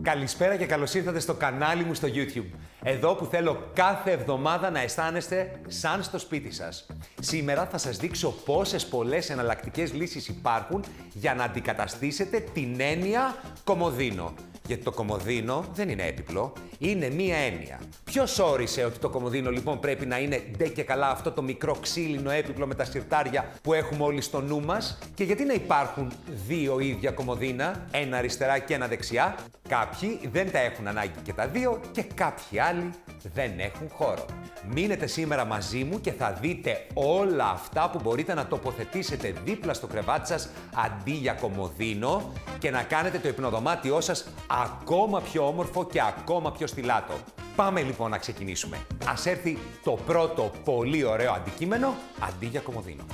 Καλησπέρα και καλώς ήρθατε στο κανάλι μου στο YouTube. Εδώ που θέλω κάθε εβδομάδα να αισθάνεστε σαν στο σπίτι σας. Σήμερα θα σας δείξω πόσες πολλές εναλλακτικές λύσεις υπάρχουν για να αντικαταστήσετε την έννοια κομοδίνο. Γιατί το κομοδίνο δεν είναι έπιπλο, είναι μία έννοια. Ποιος όρισε ότι το κομοδίνο λοιπόν πρέπει να είναι ντε και καλά αυτό το μικρό ξύλινο έπιπλο με τα συρτάρια που έχουμε όλοι στο νου μας? Και γιατί να υπάρχουν δύο ίδια κομοδίνα, ένα αριστερά και ένα δεξιά? Κάποιοι δεν τα έχουν ανάγκη και τα δύο και κάποιοι άλλοι δεν έχουν χώρο. Μείνετε σήμερα μαζί μου και θα δείτε όλα αυτά που μπορείτε να τοποθετήσετε δίπλα στο κρεβάτι σας αντί για κομοδίνο και να κάνετε το υπνοδωμάτιό σας ακόμα πιο όμορφο και ακόμα πιο στιλάτο. Πάμε λοιπόν να ξεκινήσουμε. Ας έρθει το πρώτο πολύ ωραίο αντικείμενο αντί για κομοδίνο.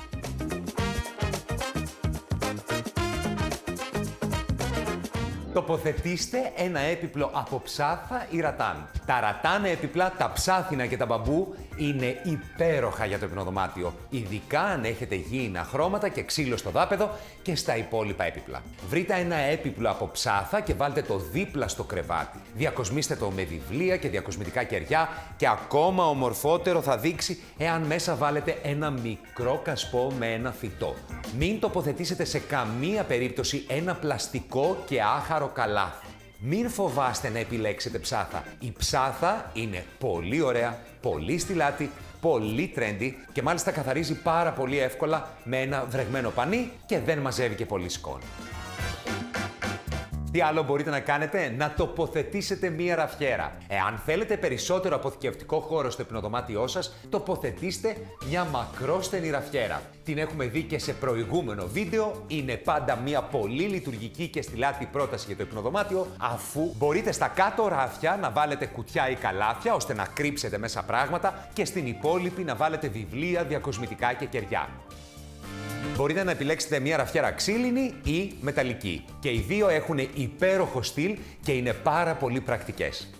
Τοποθετήστε ένα έπιπλο από ψάθα ή ρατάν. Τα ρατάν έπιπλα, τα ψάθινα και τα μπαμπού είναι υπέροχα για το υπνοδωμάτιο, ειδικά αν έχετε γήινα χρώματα και ξύλο στο δάπεδο και στα υπόλοιπα έπιπλα. Βρείτε ένα έπιπλο από ψάθα και βάλτε το δίπλα στο κρεβάτι. Διακοσμήστε το με βιβλία και διακοσμητικά κεριά και ακόμα ομορφότερο θα δείξει εάν μέσα βάλετε ένα μικρό κασπό με ένα φυτό. Μην τοποθετήσετε σε καμία περίπτωση ένα πλαστικό και άχαρο καλάθι. Μην φοβάστε να επιλέξετε ψάθα. Η ψάθα είναι πολύ ωραία, πολύ στιλάτη, πολύ trendy και μάλιστα καθαρίζει πάρα πολύ εύκολα με ένα βρεγμένο πανί και δεν μαζεύει και πολύ σκόνη. Τι άλλο μπορείτε να κάνετε? Να τοποθετήσετε μία ραφιέρα. Εάν θέλετε περισσότερο αποθηκευτικό χώρο στο υπνοδωμάτιό σας, τοποθετήστε μια μακρόστενη ραφιέρα. Την έχουμε δει και σε προηγούμενο βίντεο. Είναι πάντα μια πολύ λειτουργική και στιλάτη πρόταση για το υπνοδωμάτιο, αφού μπορείτε στα κάτω ράφια να βάλετε κουτιά ή καλάθια ώστε να κρύψετε μέσα πράγματα και στην υπόλοιπη να βάλετε βιβλία, διακοσμητικά και κεριά. Μπορείτε να επιλέξετε μια ραφιέρα ξύλινη ή μεταλλική. Και οι δύο έχουν υπέροχο στυλ και είναι πάρα πολύ πρακτικές.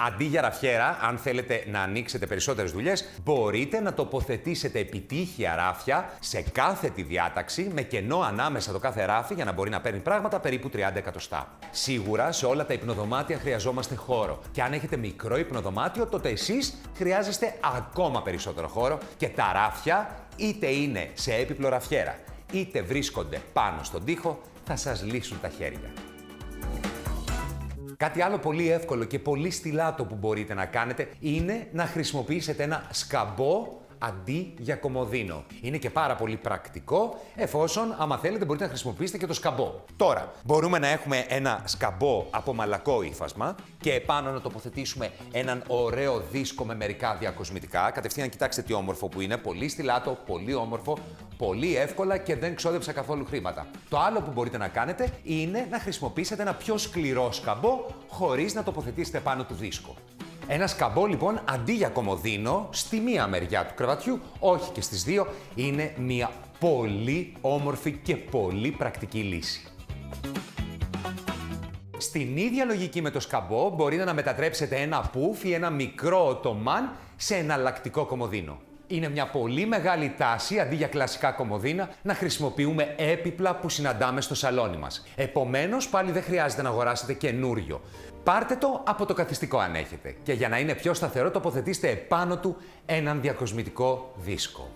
Αντί για ραφιέρα, αν θέλετε να ανοίξετε περισσότερες δουλειές, μπορείτε να τοποθετήσετε επιτύχια ράφια σε κάθετη διάταξη με κενό ανάμεσα το κάθε ράφι για να μπορεί να παίρνει πράγματα περίπου 30 εκατοστά. Σίγουρα σε όλα τα υπνοδωμάτια χρειαζόμαστε χώρο. Και αν έχετε μικρό υπνοδωμάτιο, τότε εσείς χρειάζεστε ακόμα περισσότερο χώρο και τα ράφια, είτε είναι σε έπιπλο ραφιέρα, είτε βρίσκονται πάνω στον τοίχο, θα σας λύσουν τα χέρια. Κάτι άλλο πολύ εύκολο και πολύ στιλάτο που μπορείτε να κάνετε είναι να χρησιμοποιήσετε ένα σκαμπό αντί για κομοδίνο. Είναι και πάρα πολύ πρακτικό, εφόσον, άμα θέλετε, μπορείτε να χρησιμοποιήσετε και το σκαμπό. Τώρα, μπορούμε να έχουμε ένα σκαμπό από μαλακό ύφασμα και επάνω να τοποθετήσουμε έναν ωραίο δίσκο με μερικά διακοσμητικά. Κατευθείαν κοιτάξτε τι όμορφο που είναι, πολύ στιλάτο, πολύ όμορφο, πολύ εύκολα και δεν ξόδεψα καθόλου χρήματα. Το άλλο που μπορείτε να κάνετε είναι να χρησιμοποιήσετε ένα πιο σκληρό σκαμπό χωρίς να τοποθετήσετε πάνω του δίσκο. Ένα σκαμπό λοιπόν αντί για κομοδίνο στη μία μεριά του κρεβατιού, όχι και στις δύο, είναι μια πολύ όμορφη και πολύ πρακτική λύση. Στην ίδια λογική με το σκαμπό μπορείτε να μετατρέψετε ένα πουφ ή ένα μικρό οτομάν σε εναλλακτικό κομοδίνο. Είναι μια πολύ μεγάλη τάση, αντί για κλασικά κομοδίνα, να χρησιμοποιούμε έπιπλα που συναντάμε στο σαλόνι μας. Επομένως, πάλι δεν χρειάζεται να αγοράσετε καινούριο. Πάρτε το από το καθιστικό αν έχετε και για να είναι πιο σταθερό τοποθετήστε επάνω του έναν διακοσμητικό δίσκο.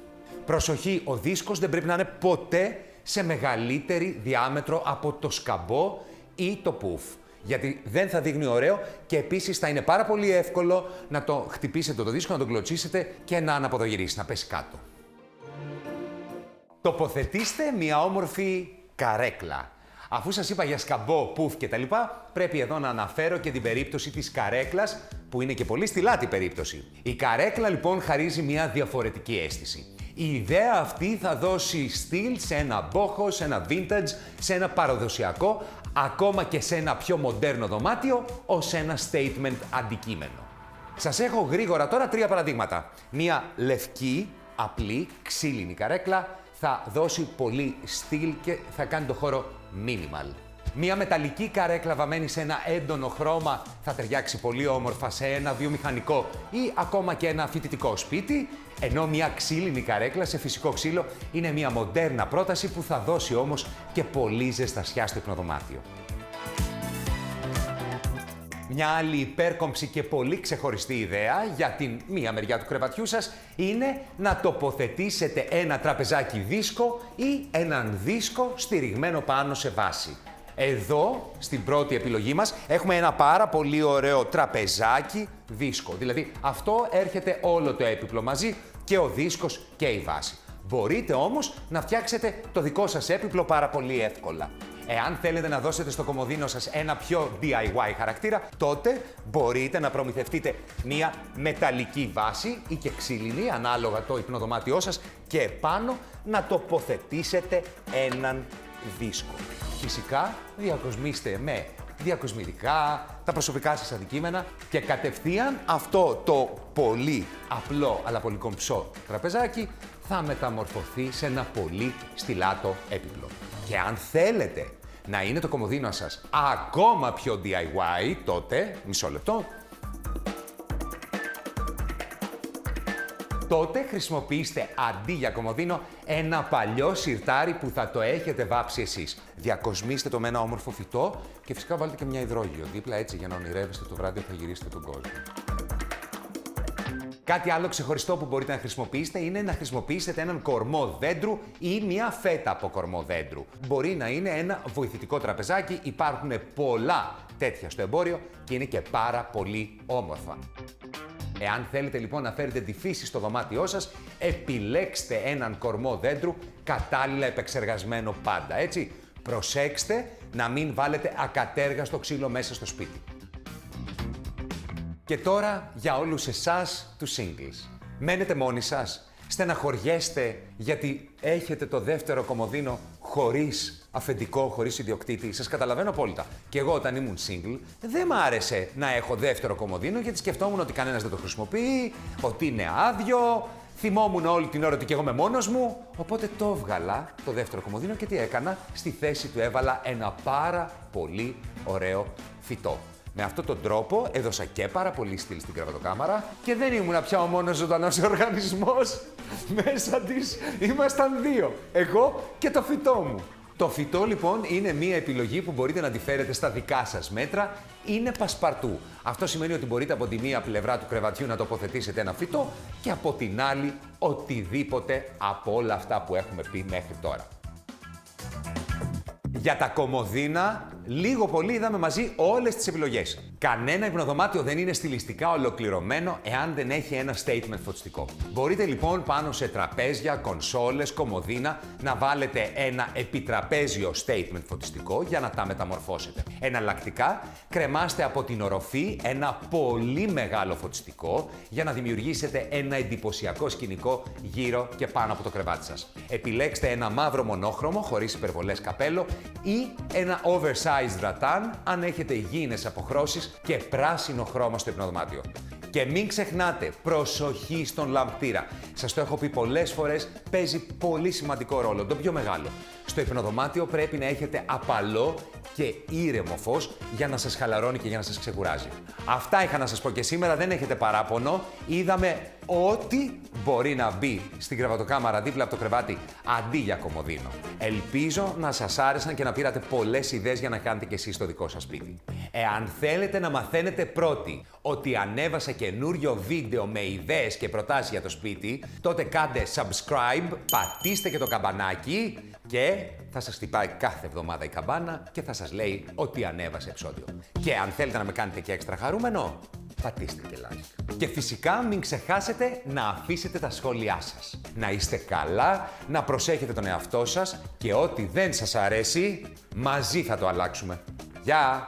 Προσοχή, ο δίσκος δεν πρέπει να είναι ποτέ σε μεγαλύτερη διάμετρο από το σκαμπό ή το πουφ. Γιατί δεν θα δείχνει ωραίο και επίσης θα είναι πάρα πολύ εύκολο να το χτυπήσετε το δίσκο, να τον κλωτσίσετε και να αναποδογυρίσει, να πέσει κάτω. Τοποθετήστε μια όμορφη καρέκλα. Αφού σας είπα για σκαμπό, πουφ κτλ, πρέπει εδώ να αναφέρω και την περίπτωση της καρέκλας, που είναι και πολύ στιλάτη περίπτωση. Η καρέκλα λοιπόν χαρίζει μια διαφορετική αίσθηση. Η ιδέα αυτή θα δώσει στυλ σε ένα boho, σε ένα vintage, σε ένα παραδοσιακό, ακόμα και σε ένα πιο μοντέρνο δωμάτιο, ως ένα statement αντικείμενο. Σας έχω γρήγορα τώρα 3 παραδείγματα. Μία λευκή, απλή, ξύλινη καρέκλα θα δώσει πολύ στυλ και θα κάνει το χώρο minimal. Μία μεταλλική καρέκλα βαμμένη σε ένα έντονο χρώμα θα ταιριάξει πολύ όμορφα σε ένα βιομηχανικό ή ακόμα και ένα φοιτητικό σπίτι, ενώ μία ξύλινη καρέκλα σε φυσικό ξύλο είναι μία μοντέρνα πρόταση που θα δώσει όμως και πολύ ζεστασιά στο υπνοδωμάτιο. Μια άλλη υπέρκομψη και πολύ ξεχωριστή ιδέα για την μία μεριά του κρεβατιού σας είναι να τοποθετήσετε ένα τραπεζάκι δίσκο ή έναν δίσκο στηριγμένο πάνω σε βάση. Εδώ, στην πρώτη επιλογή μας, έχουμε ένα πάρα πολύ ωραίο τραπεζάκι δίσκο. Δηλαδή, αυτό έρχεται όλο το έπιπλο μαζί, και ο δίσκος και η βάση. Μπορείτε όμως να φτιάξετε το δικό σας έπιπλο πάρα πολύ εύκολα. Εάν θέλετε να δώσετε στο κομοδίνο σας ένα πιο DIY χαρακτήρα, τότε μπορείτε να προμηθευτείτε μία μεταλλική βάση ή και ξύλινη, ανάλογα το υπνοδωμάτιό σας, και επάνω να τοποθετήσετε έναν δίσκο. Φυσικά, διακοσμήστε με διακοσμητικά, τα προσωπικά σας αντικείμενα και κατευθείαν αυτό το πολύ απλό αλλά πολύ κομψό τραπεζάκι θα μεταμορφωθεί σε ένα πολύ στιλάτο έπιπλο. Και αν θέλετε να είναι το κομοδίνο σας ακόμα πιο DIY, τότε, μισό λεπτό, τότε χρησιμοποιήστε αντί για κομοδίνο ένα παλιό σιρτάρι που θα το έχετε βάψει εσείς. Διακοσμήστε το με ένα όμορφο φυτό και φυσικά βάλτε και μια υδρόγειο δίπλα, έτσι, για να ονειρεύεστε το βράδυ θα γυρίσετε τον κόσμο. Κάτι άλλο ξεχωριστό που μπορείτε να χρησιμοποιήσετε είναι να χρησιμοποιήσετε έναν κορμό δέντρου ή μια φέτα από κορμό δέντρου. Μπορεί να είναι ένα βοηθητικό τραπεζάκι, υπάρχουν πολλά τέτοια στο εμπόριο και είναι και πάρα πολύ όμορφα. Εάν θέλετε λοιπόν να φέρετε τη φύση στο δωμάτιό σας, επιλέξτε έναν κορμό δέντρου κατάλληλα επεξεργασμένο πάντα, έτσι. Προσέξτε να μην βάλετε ακατέργαστο ξύλο μέσα στο σπίτι. Και τώρα για όλους εσάς τους singles. Μένετε μόνοι σας, στεναχωριέστε γιατί έχετε το δεύτερο κομοδίνο χωρίς αφεντικό, χωρίς ιδιοκτήτη. Σας καταλαβαίνω απόλυτα. Και εγώ όταν ήμουν single δεν μ' άρεσε να έχω δεύτερο κομοδίνο γιατί σκεφτόμουν ότι κανένας δεν το χρησιμοποιεί, ότι είναι άδειο. Θυμόμουν όλη την ώρα ότι και εγώ είμαι μόνος μου, οπότε το έβγαλα το δεύτερο κομοδίνο και τι έκανα, στη θέση του έβαλα ένα πάρα πολύ ωραίο φυτό. Με αυτόν τον τρόπο έδωσα και πάρα πολύ στυλ στην κρεβατοκάμαρα και δεν ήμουν πια ο μόνος ζωντανός οργανισμός. Μέσα της ήμασταν δύο, εγώ και το φυτό μου. Το φυτό λοιπόν είναι μία επιλογή που μπορείτε να τη φέρετε στα δικά σας μέτρα, είναι πασπαρτού. Αυτό σημαίνει ότι μπορείτε από τη μία πλευρά του κρεβατιού να τοποθετήσετε ένα φυτό και από την άλλη οτιδήποτε από όλα αυτά που έχουμε πει μέχρι τώρα. Για τα κομοδίνα, λίγο πολύ είδαμε μαζί όλες τις επιλογές. Κανένα υπνοδωμάτιο δεν είναι στιλιστικά ολοκληρωμένο εάν δεν έχει ένα statement φωτιστικό. Μπορείτε λοιπόν πάνω σε τραπέζια, κονσόλες, κομοδίνα να βάλετε ένα επιτραπέζιο statement φωτιστικό για να τα μεταμορφώσετε. Εναλλακτικά, κρεμάστε από την οροφή ένα πολύ μεγάλο φωτιστικό για να δημιουργήσετε ένα εντυπωσιακό σκηνικό γύρω και πάνω από το κρεβάτι σας. Επιλέξτε ένα μαύρο μονόχρωμο χωρίς υπερβολές καπέλο ή ένα oversized ρατάν αν έχετε υγιεινές αποχρώσεις και πράσινο χρώμα στο υπνοδωμάτιο. Και μην ξεχνάτε, προσοχή στον λαμπτήρα. Σας το έχω πει πολλές φορές, παίζει πολύ σημαντικό ρόλο, το πιο μεγάλο. Στο υπνοδωμάτιο πρέπει να έχετε απαλό και ήρεμο φως για να σας χαλαρώνει και για να σας ξεκουράζει. Αυτά είχα να σας πω και σήμερα, δεν έχετε παράπονο. Είδαμε ό,τι μπορεί να μπει στην κρεβατοκάμαρα δίπλα από το κρεβάτι αντί για κομοδίνο. Ελπίζω να σας άρεσαν και να πήρατε πολλές ιδέες για να κάνετε και εσείς το δικό σας σπίτι. Εάν θέλετε να μαθαίνετε πρώτοι ότι ανέβασα καινούριο βίντεο με ιδέες και προτάσεις για το σπίτι, τότε κάντε subscribe, πατήστε και το καμπανάκι και θα σας χτυπάει κάθε εβδομάδα η καμπάνα και θα σας λέει ότι ανέβασε επεισόδιο. Και αν θέλετε να με κάνετε και έξτρα χαρούμενο, πατήστε και like. Και φυσικά μην ξεχάσετε να αφήσετε τα σχόλιά σας. Να είστε καλά, να προσέχετε τον εαυτό σας και ό,τι δεν σας αρέσει, μαζί θα το αλλάξουμε. Γεια!